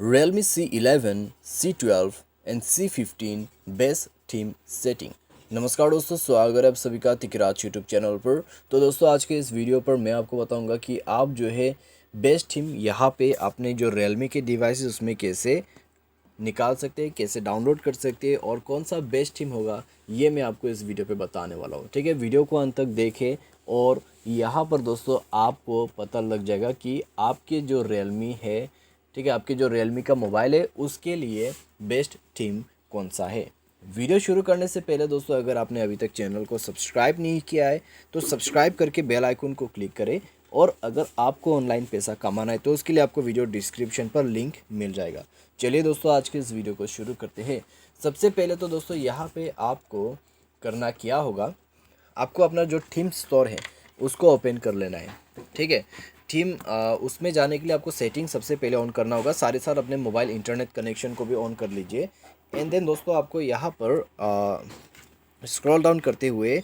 Realme C11, C12 and C15 best theme setting. नमस्कार दोस्तों, स्वागत है आप सभी का तिकराज यूट्यूब चैनल पर। तो दोस्तों आज के इस वीडियो पर मैं आपको बताऊंगा कि आप जो है बेस्ट थीम यहाँ पे अपने जो Realme के डिवाइस उसमें कैसे निकाल सकते हैं, कैसे डाउनलोड कर सकते हैं और कौन सा बेस्ट थीम होगा ये मैं आपको इस वीडियो पे बताने वाला हूँ। ठीक है, वीडियो को अंत तक देखें और यहाँ पर दोस्तों आपको पता लग जाएगा कि आपके जो Realme है, ठीक है, आपके जो Realme का मोबाइल है उसके लिए बेस्ट थीम कौन सा है। वीडियो शुरू करने से पहले दोस्तों अगर आपने अभी तक चैनल को सब्सक्राइब नहीं किया है तो सब्सक्राइब करके बेल आइकन को क्लिक करें। और अगर आपको ऑनलाइन पैसा कमाना है तो उसके लिए आपको वीडियो डिस्क्रिप्शन पर लिंक मिल जाएगा। चलिए दोस्तों आज के इस वीडियो को शुरू करते हैं। सबसे पहले तो दोस्तों यहाँ पे आपको करना क्या होगा, आपको अपना जो थीम स्टोर है उसको ओपन कर लेना है। ठीक है, थीम उसमें जाने के लिए आपको सेटिंग सबसे पहले ऑन करना होगा, साथ ही साथ अपने मोबाइल इंटरनेट कनेक्शन को भी ऑन कर लीजिए। एंड देन दोस्तों आपको यहाँ पर स्क्रॉल डाउन करते हुए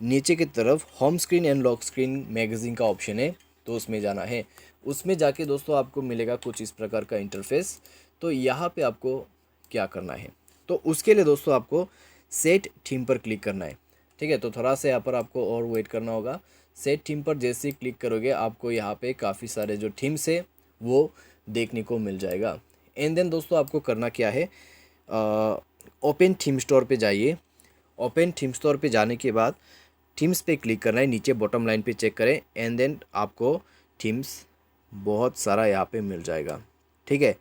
नीचे की तरफ home screen and lock screen magazine का ऑप्शन है, तो उसमें जाना है। उसमें जाके दोस्तों आपको मिलेगा कुछ इस प्रकार का इंटरफेस। तो यहाँ पे आपको क्या करना है, तो उसके लिए दोस्तों आपको सेट थीम पर क्लिक करना है। ठीक है, तो थोड़ा सा यहाँ पर आपको और वेट करना होगा। सेट थीम पर जैसे ही क्लिक करोगे आपको यहाँ पे काफ़ी सारे जो थीम्स है वो देखने को मिल जाएगा। एंड देन दोस्तों आपको करना क्या है, ओपन थीम स्टोर पे जाइए। ओपन थीम स्टोर पे जाने के बाद थीम्स पे क्लिक करना है, नीचे बॉटम लाइन पे चेक करें एंड देन आपको थीम्स बहुत सारा यहाँ पे मिल जाएगा। ठीक है,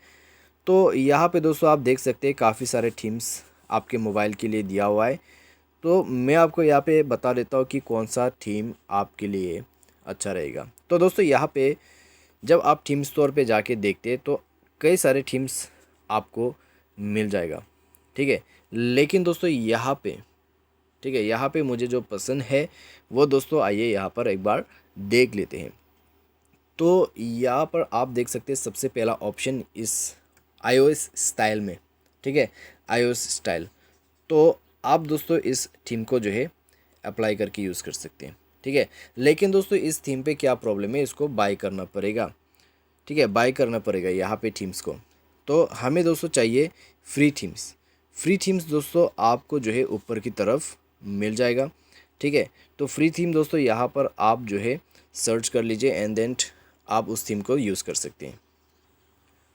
तो यहाँ पे दोस्तों आप देख सकते हैं काफ़ी सारे थीम्स आपके मोबाइल के लिए दिया हुआ है। तो मैं आपको यहाँ पे बता देता हूँ कि कौन सा थीम आपके लिए अच्छा रहेगा। तो दोस्तों यहाँ पे जब आप थीम स्टोर पे जाके देखते हैं तो कई सारे थीम्स आपको मिल जाएगा। ठीक है, लेकिन दोस्तों यहाँ पे, ठीक है, यहाँ पे मुझे जो पसंद है वो दोस्तों आइए यहाँ पर एक बार देख लेते हैं। तो यहाँ पर आप देख सकते हैं सबसे पहला ऑप्शन इस iOS स्टाइल में। ठीक है, iOS स्टाइल। तो आप दोस्तों इस थीम को जो है अप्लाई करके यूज़ कर सकते हैं। ठीक है, लेकिन दोस्तों इस थीम पे क्या प्रॉब्लम है, इसको बाय करना पड़ेगा। ठीक है, बाय करना पड़ेगा यहाँ पे थीम्स को। तो हमें दोस्तों चाहिए फ्री थीम्स। फ्री थीम्स दोस्तों आपको जो है ऊपर की तरफ मिल जाएगा। ठीक है, तो फ्री थीम दोस्तों यहाँ पर आप जो है सर्च कर लीजिए एंड देन आप उस थीम को यूज़ कर सकते हैं।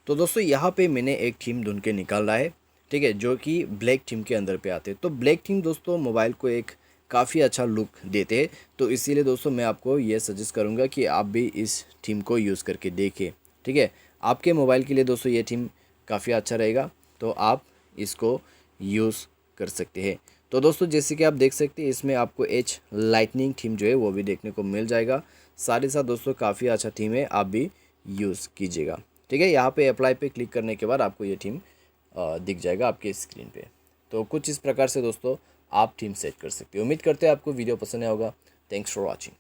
तो दोस्तों यहाँ पे मैंने एक थीम ढूंढ के निकाला है। ठीक है, जो कि ब्लैक थीम के अंदर पे आते हैं। तो ब्लैक थीम दोस्तों मोबाइल को एक काफ़ी अच्छा लुक देते हैं। तो इसीलिए दोस्तों मैं आपको ये सजेस्ट करूँगा कि आप भी इस थीम को यूज़ करके देखें। ठीक है, आपके मोबाइल के लिए दोस्तों ये थीम काफ़ी अच्छा रहेगा, तो आप इसको यूज़ कर सकते हैं। तो दोस्तों जैसे कि आप देख सकते हैं इसमें आपको एच लाइटनिंग थीम जो है वो भी देखने को मिल जाएगा। साथ ही साथ दोस्तों काफ़ी अच्छा थीम है, आप भी यूज़ कीजिएगा। ठीक है, यहाँ पे अप्लाई पे क्लिक करने के बाद आपको ये थीम दिख जाएगा आपके स्क्रीन पे। तो कुछ इस प्रकार से दोस्तों आप थीम सेट कर सकते हो। उम्मीद करते हैं आपको वीडियो पसंद आया होगा। Thanks for watching.